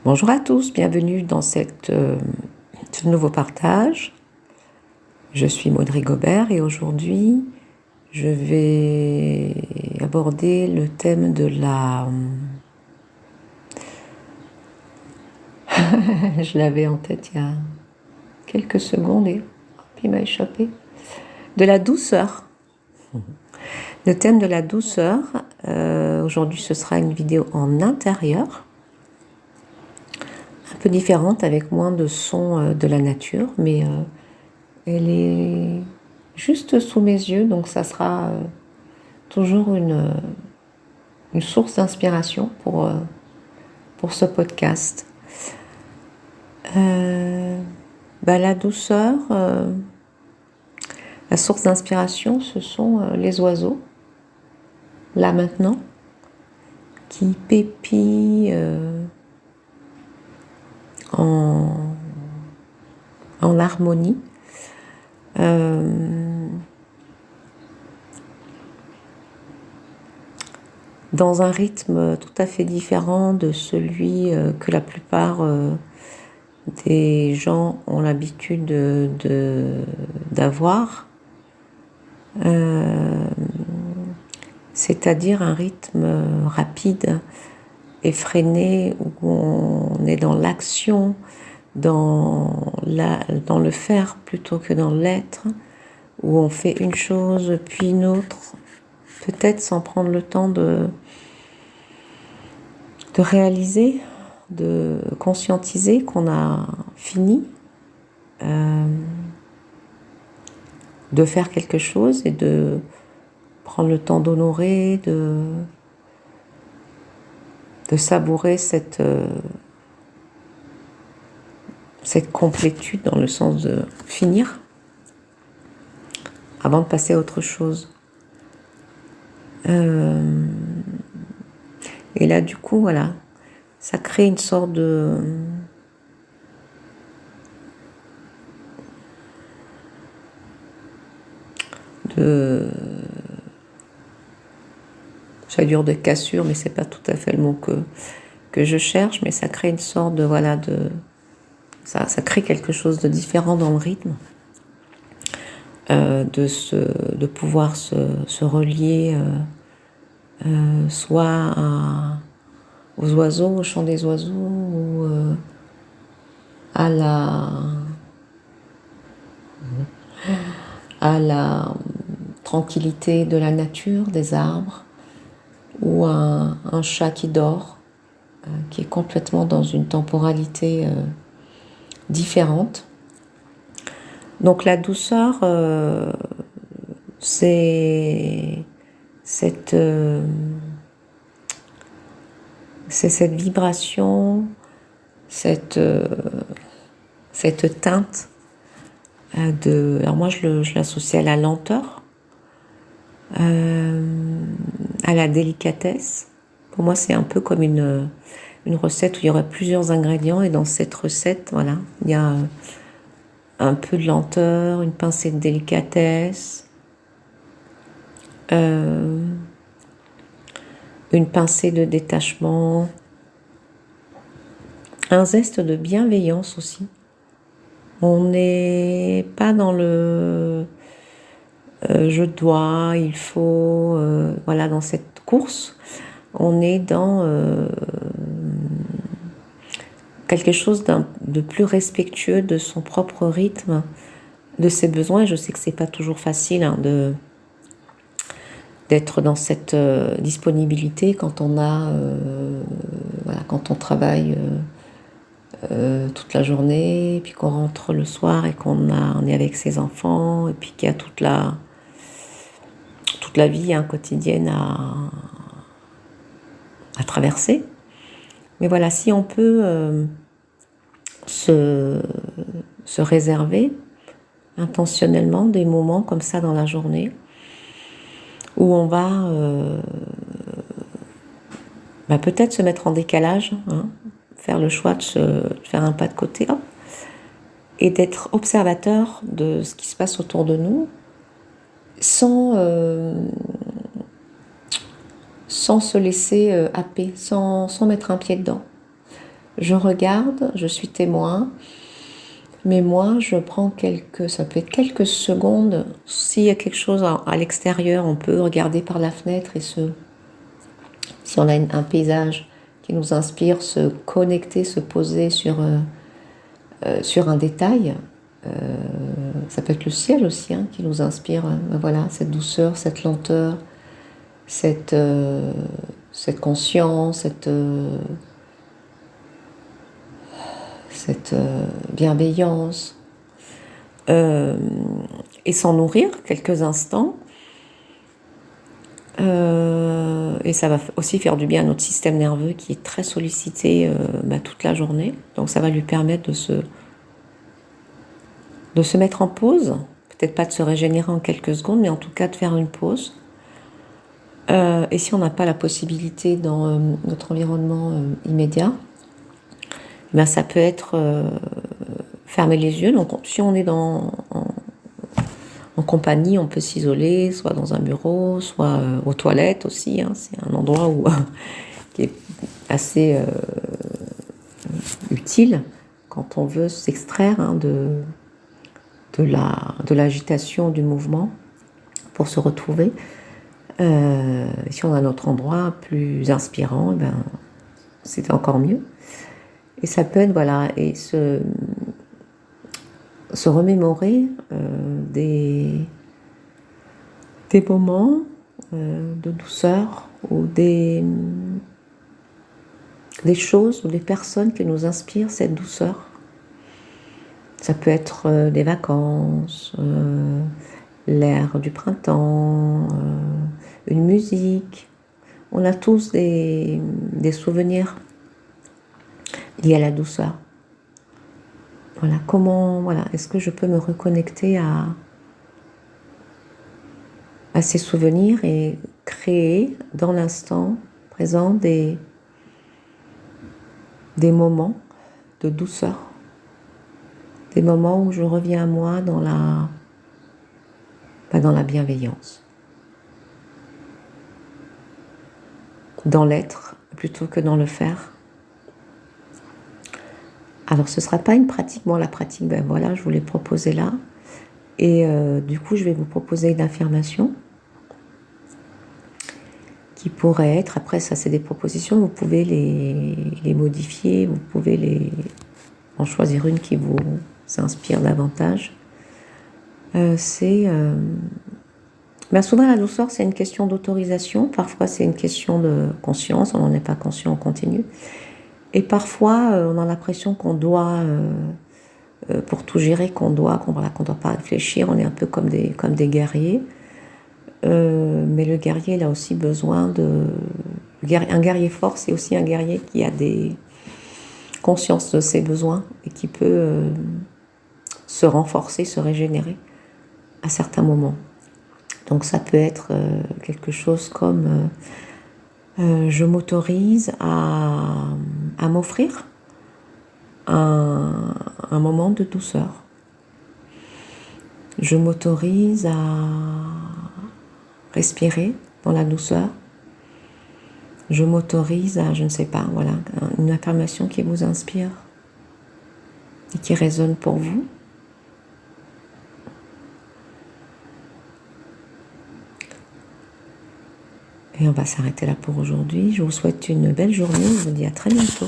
Bonjour à tous, bienvenue dans ce nouveau partage. Je suis Maud Rigobert et aujourd'hui je vais aborder le thème de la... Je l'avais en tête il y a quelques secondes et hop, il m'a échappé. De la douceur. Le thème de la douceur. Aujourd'hui ce sera une vidéo en intérieur. Un peu différente avec moins de sons de la nature, mais elle est juste sous mes yeux, donc ça sera toujours une source d'inspiration pour ce podcast. La douceur, la source d'inspiration, ce sont les oiseaux, là maintenant, qui pépient en harmonie. Dans un rythme tout à fait différent de celui que la plupart des gens ont l'habitude d'avoir, c'est-à-dire un rythme rapide, effréné, où on est dans l'action, dans le faire plutôt que dans l'être, où on fait une chose puis une autre, peut-être sans prendre le temps de réaliser, de conscientiser qu'on a fini de faire quelque chose et de prendre le temps d'honorer, de savourer cette complétude dans le sens de finir avant de passer à autre chose. Et là, du coup, voilà, ça crée une sorte j'allais dire de cassure, mais c'est pas tout à fait le mot que je cherche, mais ça crée une sorte de, voilà, ça crée quelque chose de différent dans le rythme, de pouvoir se relier soit aux oiseaux, au chant des oiseaux, ou à la tranquillité de la nature, des arbres, ou un chat qui dort, qui est complètement dans une temporalité différente. Donc la douceur, c'est cette vibration, cette teinte alors moi je l'associe à la lenteur, à la délicatesse. Pour moi c'est un peu comme une recette où il y aurait plusieurs ingrédients, et dans cette recette, voilà, il y a un peu de lenteur, une pincée de délicatesse, une pincée de détachement, un zeste de bienveillance aussi. On n'est pas dans le je dois, il faut, voilà, dans cette course. On est dans quelque chose de plus respectueux de son propre rythme, de ses besoins. Je sais que c'est pas toujours facile d'être dans cette disponibilité quand on a, voilà, quand on travaille toute la journée, et puis qu'on rentre le soir et on est avec ses enfants, et puis qu'il y a toute la vie quotidienne à traverser. Mais voilà, si on peut se réserver intentionnellement des moments comme ça dans la journée où on va peut-être se mettre en décalage, faire le choix de faire un pas de côté, hop, et d'être observateur de ce qui se passe autour de nous sans se laisser happer, sans mettre un pied dedans. Je regarde, je suis témoin, mais moi, je prends ça peut être quelques secondes. S'il y a quelque chose à l'extérieur, on peut regarder par la fenêtre et si on a un paysage qui nous inspire, se connecter, se poser sur un détail. Ça peut être le ciel aussi hein, qui nous inspire, voilà, cette douceur, cette lenteur, cette conscience, cette bienveillance. Et s'en nourrir quelques instants. Et ça va aussi faire du bien à notre système nerveux qui est très sollicité toute la journée. Donc ça va lui permettre de se mettre en pause. Peut-être pas de se régénérer en quelques secondes, mais en tout cas de faire une pause. Et si on n'a pas la possibilité dans notre environnement immédiat, ça peut être fermer les yeux. Donc si on est en compagnie, on peut s'isoler, soit dans un bureau, soit aux toilettes aussi. Hein. C'est un endroit qui est assez utile quand on veut s'extraire hein, de l'agitation du mouvement pour se retrouver. Si on a un autre endroit plus inspirant, c'est encore mieux. Et ça peut être, voilà, et se remémorer des moments de douceur ou des choses ou des personnes qui nous inspirent cette douceur. Ça peut être des vacances, l'air du printemps, une musique. On a tous des souvenirs liés à la douceur. Voilà, est-ce que je peux me reconnecter à ces souvenirs et créer dans l'instant présent des moments de douceur, des moments où je reviens à moi dans la bienveillance, dans l'être plutôt que dans le faire. Alors ce ne sera pas une pratique, la pratique, voilà, je vous l'ai proposé là. Et du coup, je vais vous proposer une affirmation qui pourrait être, après ça c'est des propositions, vous pouvez les modifier, vous pouvez en choisir une qui vous inspire davantage. Souvent la douceur c'est une question d'autorisation, parfois c'est une question de conscience, on n'en est pas conscient, on continue. Et parfois on a l'impression qu'on doit, pour tout gérer, qu'on doit pas réfléchir, on est un peu comme des guerriers. Mais le guerrier, il a aussi besoin un guerrier fort, c'est aussi un guerrier qui a des conscience de ses besoins et qui peut se renforcer, se régénérer à certains moments. Donc ça peut être quelque chose comme je m'autorise à m'offrir un moment de douceur. Je m'autorise à respirer dans la douceur. Je m'autorise à, je ne sais pas, voilà, une affirmation qui vous inspire et qui résonne pour vous. Et on va s'arrêter là pour aujourd'hui. Je vous souhaite une belle journée. Je vous dis à très bientôt.